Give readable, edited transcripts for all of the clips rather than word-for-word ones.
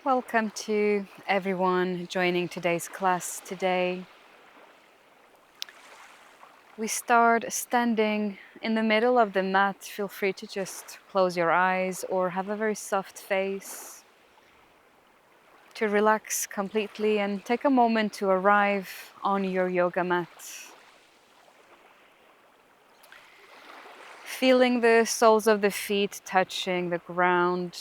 Welcome to everyone joining today's class today. We start standing in the middle of the mat. Feel free to just close your eyes or have a very soft face to relax completely and take a moment to arrive on your yoga mat. Feeling the soles of the feet touching the ground.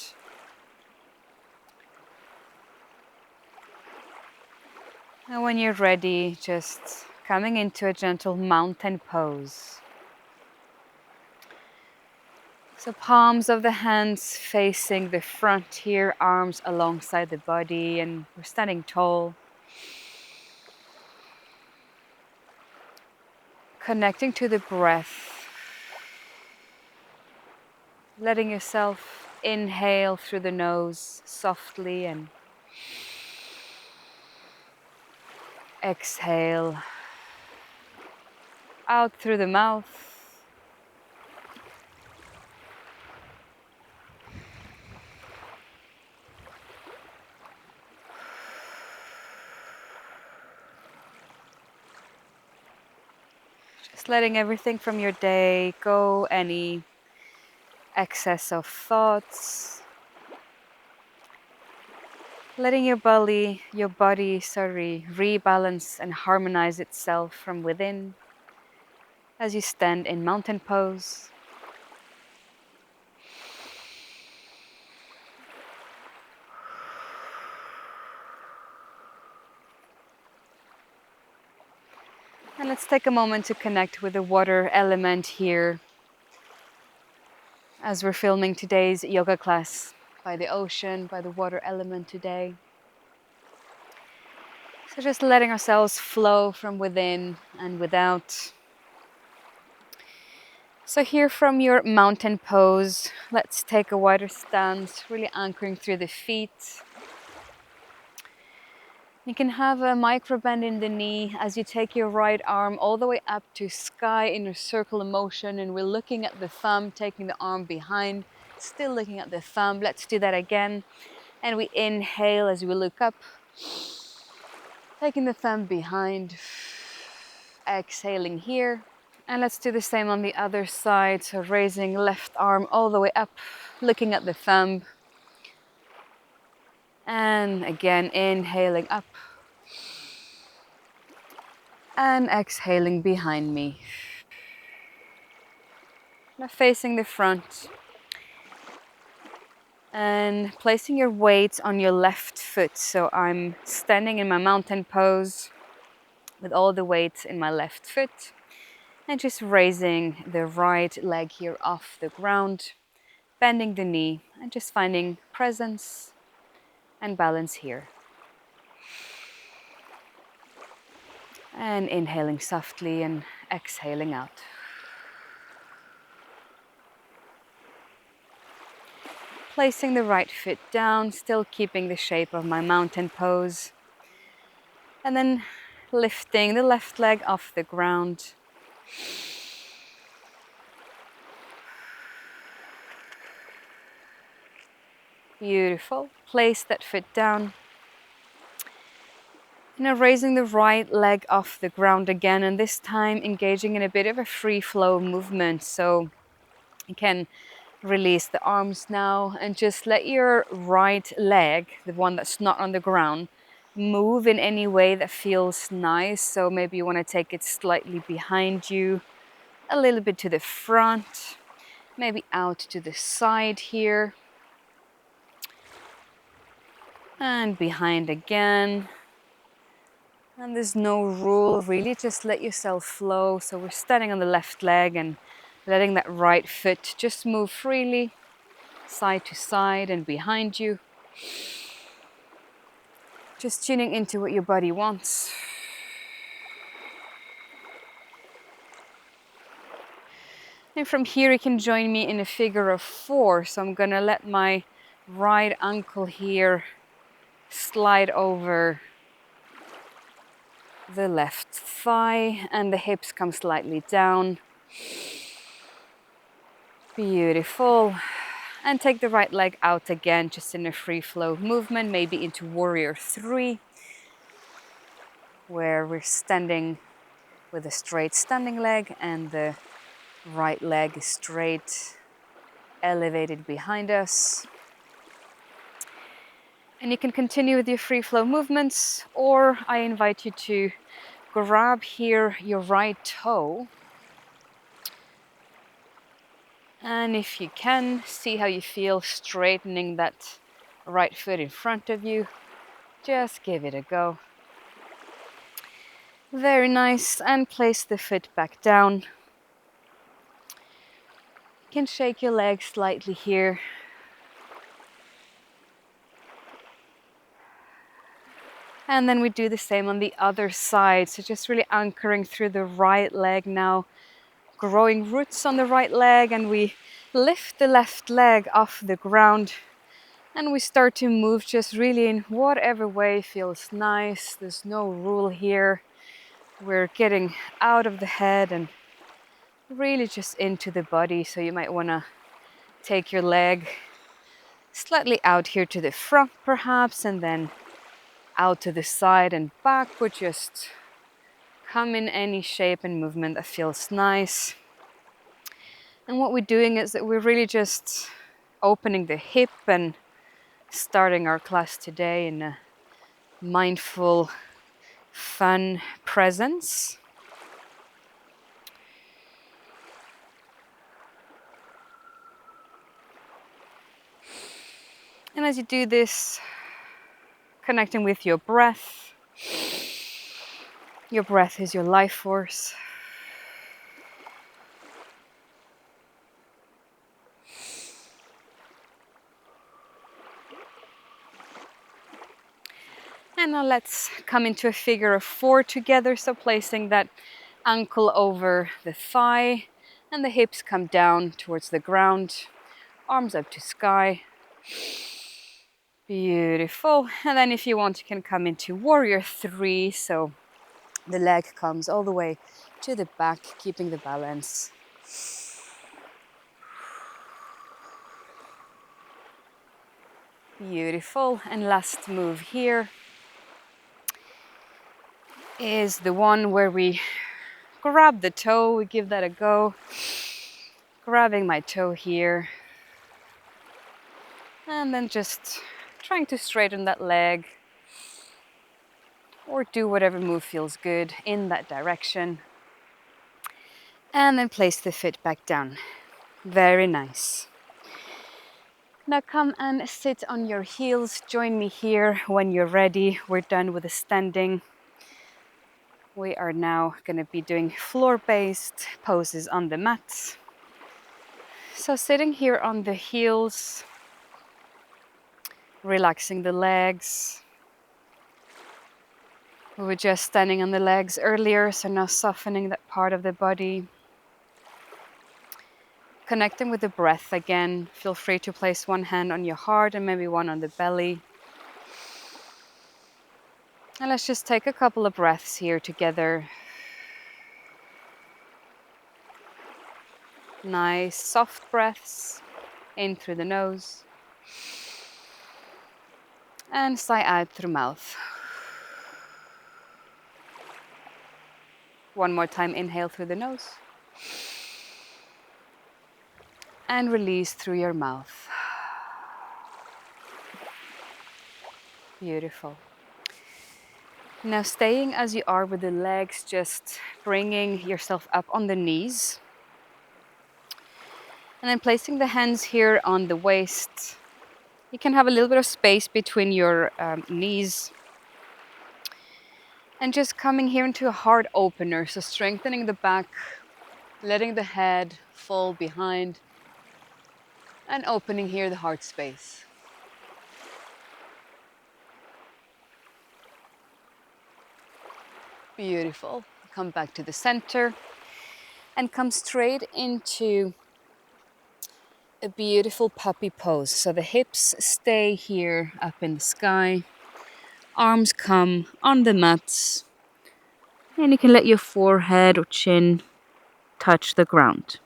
And when you're ready, just coming into a gentle mountain pose. So palms of the hands facing the front here, arms alongside the body, and we're standing tall. Connecting to the breath. Letting yourself inhale through the nose softly and exhale out through the mouth. Just letting everything from your day go, any excess of thoughts. Letting your body rebalance and harmonize itself from within as you stand in mountain pose. And let's take a moment to connect with the water element here as we're filming today's yoga class by the ocean, by the water element today. So just letting ourselves flow from within and without. So here from your mountain pose, let's take a wider stance, really anchoring through the feet. You can have a micro bend in the knee as you take your right arm all the way up to sky in a circle of motion, and we're looking at the thumb, taking the arm behind, still looking at the thumb. Let's do that again. And we inhale as we look up, taking the thumb behind, exhaling here. And let's do the same on the other side. So raising left arm all the way up, looking at the thumb. And again, inhaling up. And exhaling behind me. Now facing the front. And placing your weight on your left foot. So I'm standing in my mountain pose with all the weight in my left foot. And just raising the right leg here off the ground. Bending the knee and just finding presence and balance here. And inhaling softly and exhaling out. Placing the right foot down, still keeping the shape of my mountain pose. And then lifting the left leg off the ground. Beautiful. Place that foot down. Now raising the right leg off the ground again, and this time engaging in a bit of a free flow movement. So you can release the arms now and just let your right leg, the one that's not on the ground, move in any way that feels nice. So maybe you want to take it slightly behind you, a little bit to the front, maybe out to the side here. And behind again. And there's no rule, really, just let yourself flow. So we're standing on the left leg and letting that right foot just move freely, side to side and behind you. Just tuning into what your body wants. And from here, you can join me in a figure of 4. So I'm gonna let my right ankle here slide over the left thigh and the hips come slightly down. Beautiful. And take the right leg out again, just in a free flow movement, maybe into warrior 3, where we're standing with a straight standing leg and the right leg is straight, elevated behind us. And you can continue with your free flow movements, or I invite you to grab here your right toe. And if you can, see how you feel straightening that right foot in front of you. Just give it a go. Very nice. And place the foot back down. You can shake your legs slightly here. And then we do the same on the other side. So just really anchoring through the right leg now, growing roots on the right leg, and we lift the left leg off the ground and we start to move just really in whatever way feels nice. There's no rule here. We're getting out of the head and really just into the body. So you might want to take your leg slightly out here to the front perhaps, and then out to the side and back, but just come in any shape and movement that feels nice. And what we're doing is that we're really just opening the hip and starting our class today in a mindful, fun presence. And as you do this, connecting with your breath. Your breath is your life force. And now let's come into a figure of 4 together. So placing that ankle over the thigh and the hips come down towards the ground. Arms up to sky. Beautiful. And then if you want, you can come into warrior 3. So the leg comes all the way to the back, keeping the balance. Beautiful. And last move here is the one where we grab the toe. We give that a go. Grabbing my toe here. And then just trying to straighten that leg. Or do whatever move feels good in that direction. And then place the foot back down. Very nice. Now come and sit on your heels. Join me here when you're ready. We're done with the standing. We are now going to be doing floor-based poses on the mat. So sitting here on the heels, relaxing the legs. We were just standing on the legs earlier, so now softening that part of the body. Connecting with the breath again. Feel free to place one hand on your heart and maybe one on the belly. And let's just take a couple of breaths here together. Nice soft breaths in through the nose and sigh out through mouth. One more time, inhale through the nose and release through your mouth. Beautiful. Now staying as you are with the legs, just bringing yourself up on the knees. And then placing the hands here on the waist. You can have a little bit of space between your knees. And just coming here into a heart opener. So strengthening the back, letting the head fall behind. And opening here the heart space. Beautiful. Come back to the center. And come straight into a beautiful puppy pose. So the hips stay here up in the sky. Arms come on the mats. And you can let your forehead or chin touch the ground.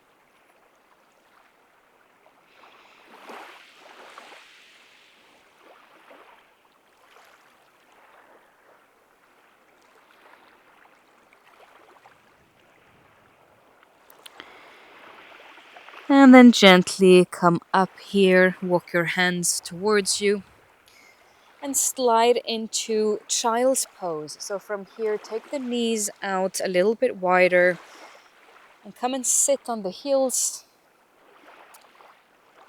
And then gently come up here, walk your hands towards you, and slide into child's pose. So from here, take the knees out a little bit wider and come and sit on the heels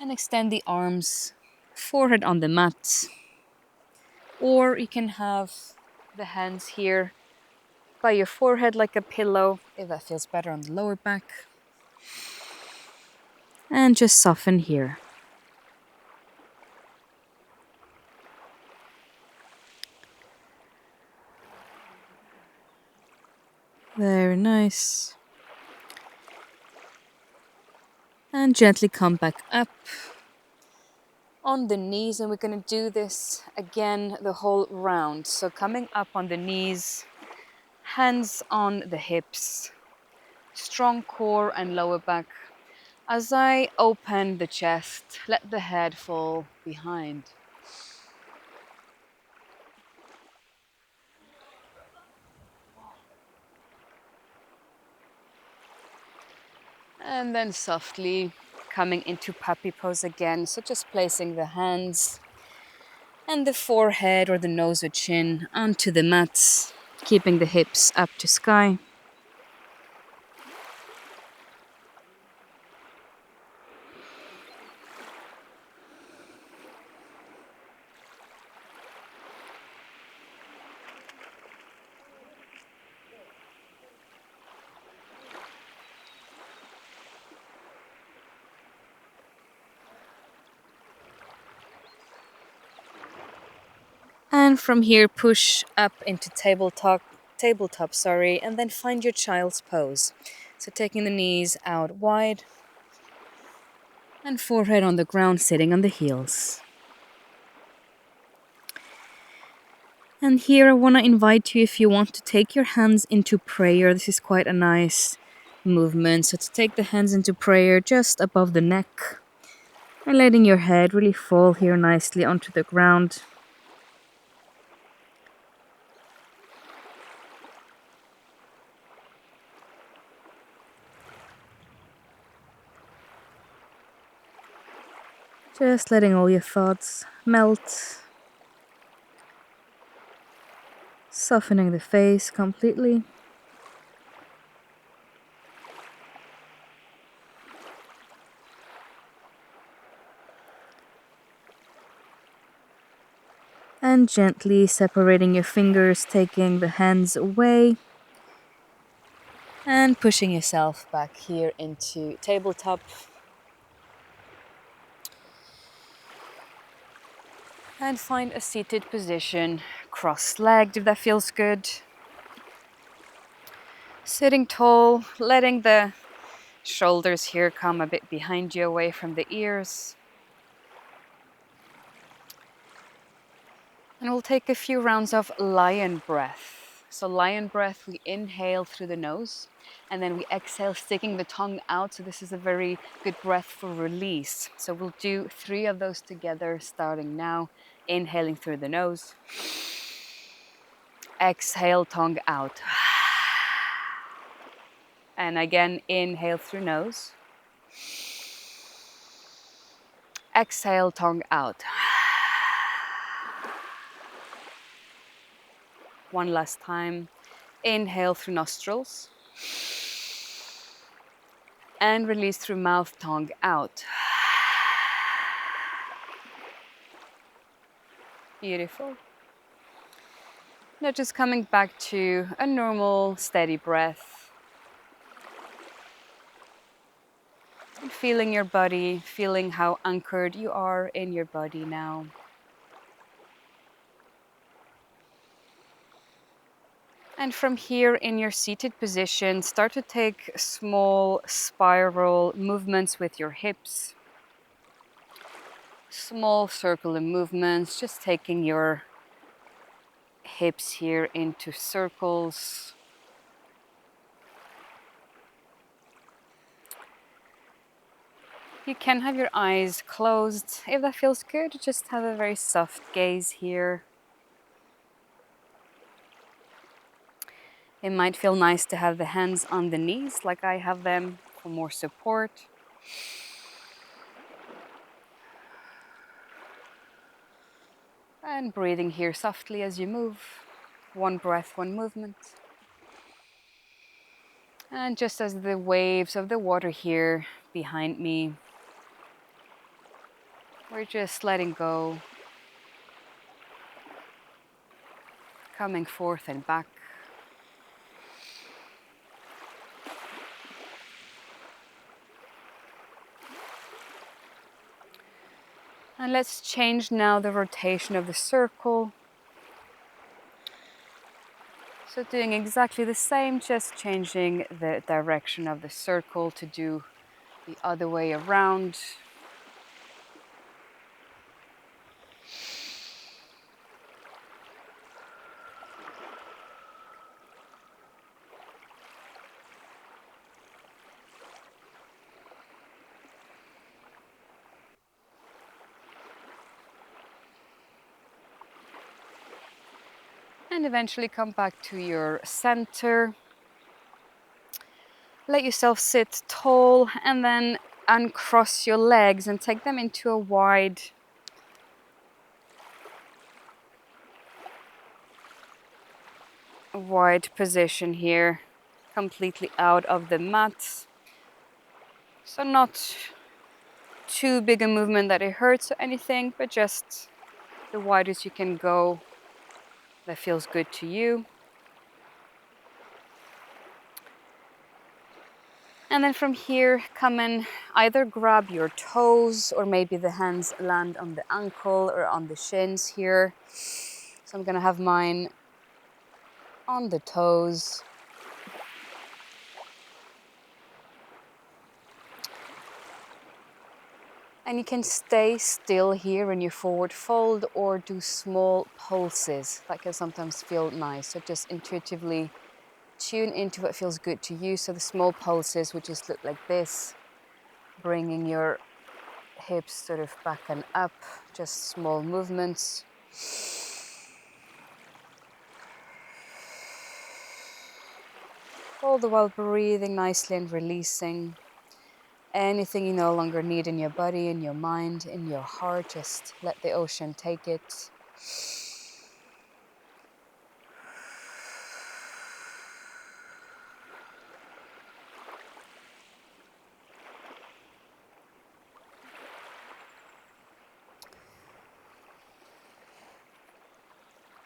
and extend the arms, forehead on the mat. Or you can have the hands here by your forehead like a pillow, if that feels better on the lower back. And just soften here. Very nice. And gently come back up on the knees, and we're going to do this again the whole round. So coming up on the knees, hands on the hips, strong core and lower back. As I open the chest, let the head fall behind. And then softly coming into puppy pose again. So just placing the hands and the forehead or the nose or chin onto the mats, keeping the hips up to sky. And from here, push up into tabletop, and then find your child's pose. So taking the knees out wide and forehead on the ground, sitting on the heels. And here I want to invite you, if you want to take your hands into prayer. This is quite a nice movement. So to take the hands into prayer just above the neck and letting your head really fall here nicely onto the ground. Just letting all your thoughts melt. Softening the face completely. And gently separating your fingers, taking the hands away. And pushing yourself back here into tabletop. And find a seated position, cross-legged if that feels good. Sitting tall, letting the shoulders here come a bit behind you, away from the ears. And we'll take a few rounds of lion breath. So lion breath, we inhale through the nose and then we exhale, sticking the tongue out. So this is a very good breath for release. So we'll do 3 of those together, starting now. Inhaling through the nose. Exhale, tongue out. And again, inhale through nose. Exhale, tongue out. One last time. Inhale through nostrils. And release through mouth, tongue out. Beautiful. Now just coming back to a normal, steady breath. And feeling your body, feeling how anchored you are in your body now. And from here in your seated position, start to take small spiral movements with your hips. Small circular movements, just taking your hips here into circles. You can have your eyes closed. If that feels good, just have a very soft gaze here. It might feel nice to have the hands on the knees like I have them for more support. And breathing here softly as you move. One breath, one movement. And just as the waves of the water here behind me, we're just letting go, coming forth and back. And let's change now the rotation of the circle. So doing exactly the same, just changing the direction of the circle to do the other way around. And eventually come back to your center. Let yourself sit tall and then uncross your legs and take them into a wide position here, completely out of the mat. So not too big a movement that it hurts or anything, but just the widest you can go that feels good to you. And then from here, come and either grab your toes or maybe the hands land on the ankle or on the shins here. So I'm gonna have mine on the toes. And you can stay still here in your forward fold or do small pulses. That can sometimes feel nice. So just intuitively tune into what feels good to you. So the small pulses would just look like this, bringing your hips sort of back and up, just small movements. All the while breathing nicely and releasing anything you no longer need in your body, in your mind, in your heart. Just let the ocean take it.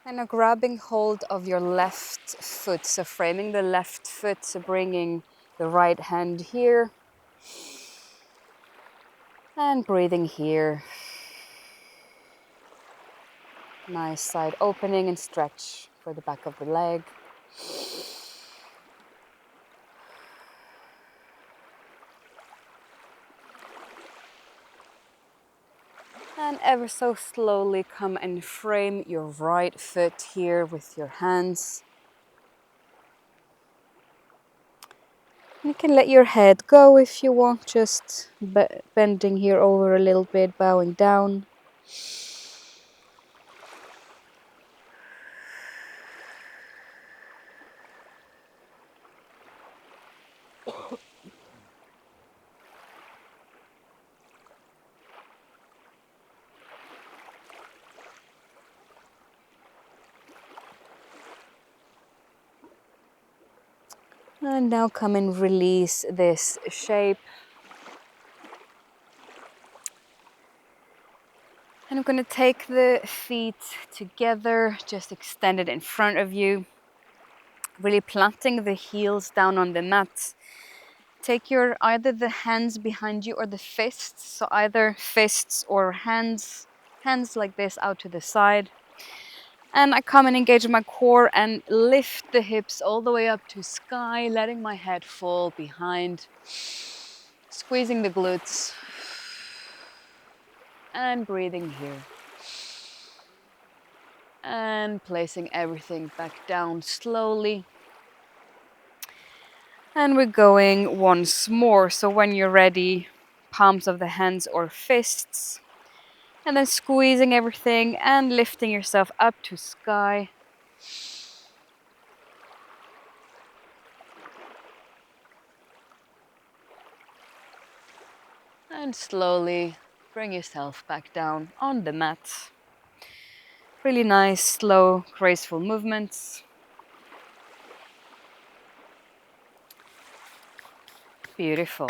And now grabbing hold of your left foot, so framing the left foot, so bringing the right hand here. And breathing here. Nice side opening and stretch for the back of the leg. And ever so slowly come and frame your right foot here with your hands. You can let your head go if you want, just bending here over a little bit, bowing down. And now come and release this shape. And I'm going to take the feet together, just extended in front of you, really planting the heels down on the mat. Take your either the hands behind you or the fists, so either fists or hands like this out to the side. And I come and engage my core and lift the hips all the way up to sky, letting my head fall behind, squeezing the glutes and breathing here. And placing everything back down slowly. And we're going once more. So when you're ready, palms of the hands or fists. And then squeezing everything and lifting yourself up to sky. And slowly bring yourself back down on the mat. Really nice, slow, graceful movements. Beautiful.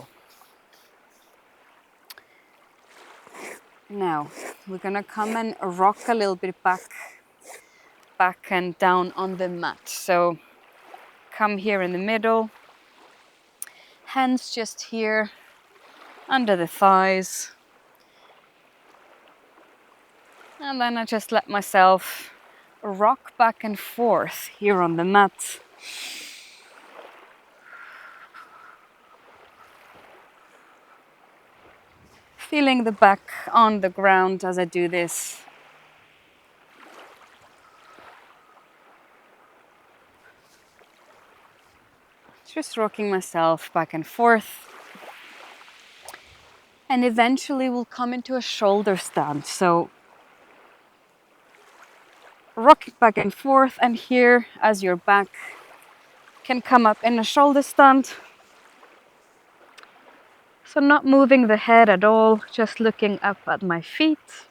Now, we're gonna come and rock a little bit back and down on the mat. So come here in the middle, hands just here under the thighs. And then I just let myself rock back and forth here on the mat. Feeling the back on the ground as I do this. Just rocking myself back and forth. And eventually we'll come into a shoulder stand. So rock it back and forth, and here as your back can come up in a shoulder stand. So not moving the head at all, just looking up at my feet,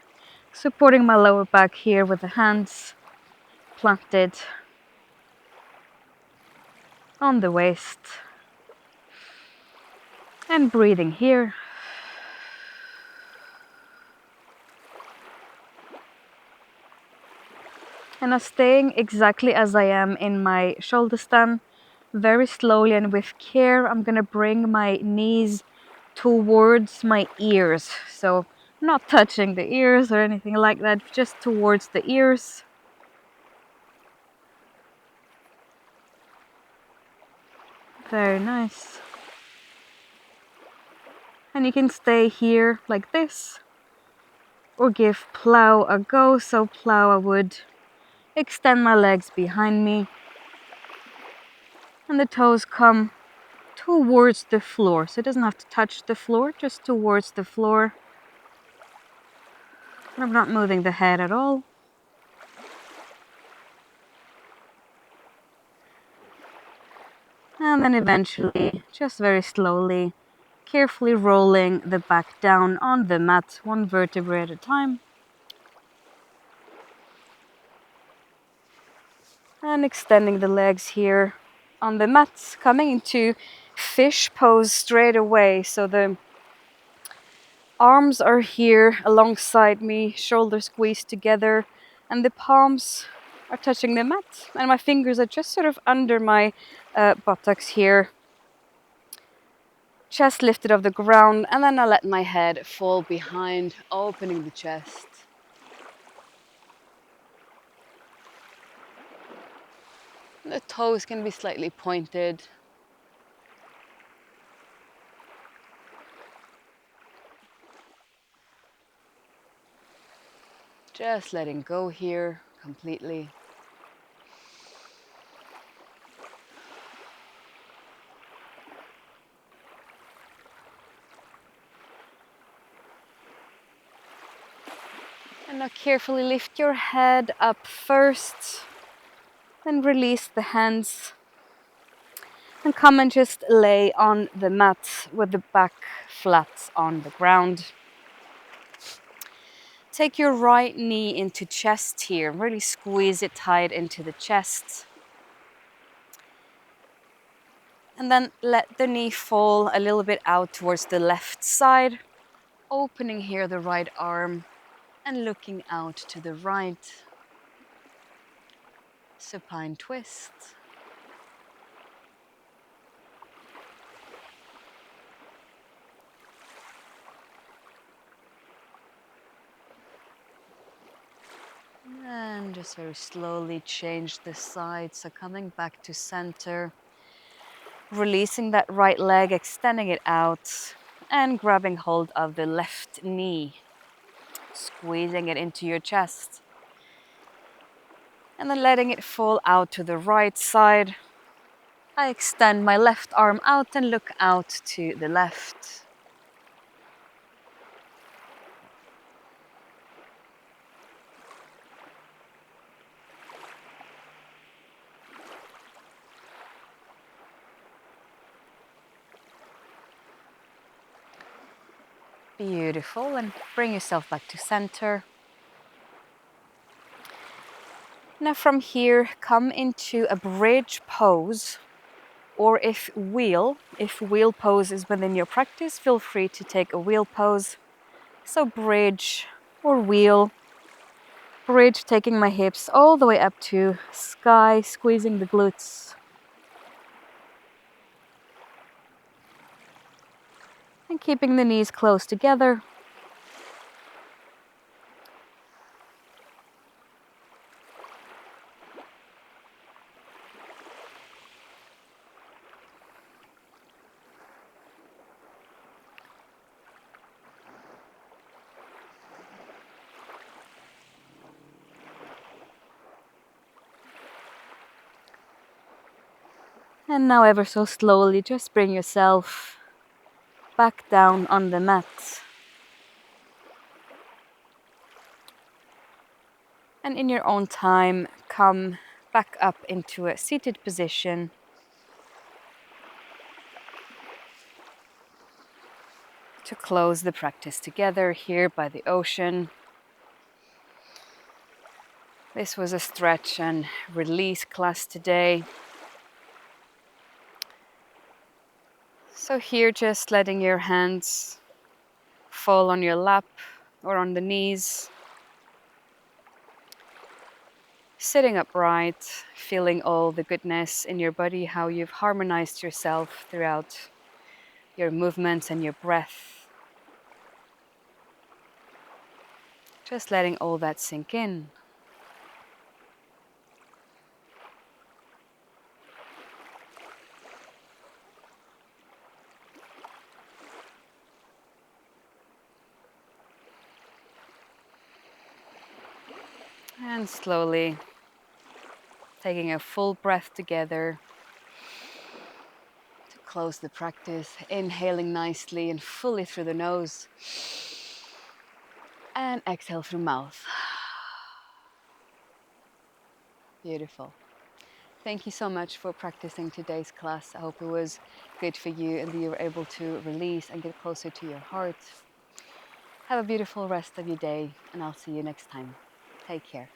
supporting my lower back here with the hands planted on the waist. And breathing here. And I'm staying exactly as I am in my shoulder stand. Very slowly and with care, I'm gonna bring my knees towards my ears. So not touching the ears or anything like that, just towards the ears. Very nice. And you can stay here like this, or give plow a go. So plow, I would extend my legs behind me, and the toes come towards the floor. So it doesn't have to touch the floor, just towards the floor. I'm not moving the head at all. And then eventually, just very slowly, carefully rolling the back down on the mat, one vertebrae at a time. And extending the legs here on the mat, coming into fish pose straight away. So the arms are here alongside me, shoulders squeezed together, and the palms are touching the mat, and my fingers are just sort of under my buttocks here. Chest lifted off the ground, and then I let my head fall behind, opening the chest. The toes can be slightly pointed. Just letting go here completely. And now carefully lift your head up first, then release the hands and come and just lay on the mat with the back flat on the ground. Take your right knee into chest here, really squeeze it tight into the chest. And then let the knee fall a little bit out towards the left side, opening here the right arm and looking out to the right. Supine twist. And just very slowly change the side. So coming back to center, releasing that right leg, extending it out, and grabbing hold of the left knee, squeezing it into your chest. And then letting it fall out to the right side. I extend my left arm out and look out to the left. Beautiful, and bring yourself back to center. Now from here, come into a bridge pose, or if wheel pose is within your practice, feel free to take a wheel pose. So bridge or wheel. Bridge, taking my hips all the way up to sky, squeezing the glutes. And keeping the knees close together. And now ever so slowly, just bring yourself back down on the mat. And in your own time, come back up into a seated position. To close the practice together here by the ocean. This was a stretch and release class today. So here, just letting your hands fall on your lap or on the knees. Sitting upright, feeling all the goodness in your body, how you've harmonized yourself throughout your movements and your breath. Just letting all that sink in. And slowly taking a full breath together to close the practice, inhaling nicely and fully through the nose and exhale through mouth. Beautiful. Thank you so much for practicing today's class. I hope it was good for you and that you were able to release and get closer to your heart. Have a beautiful rest of your day, and I'll see you next time. Take care.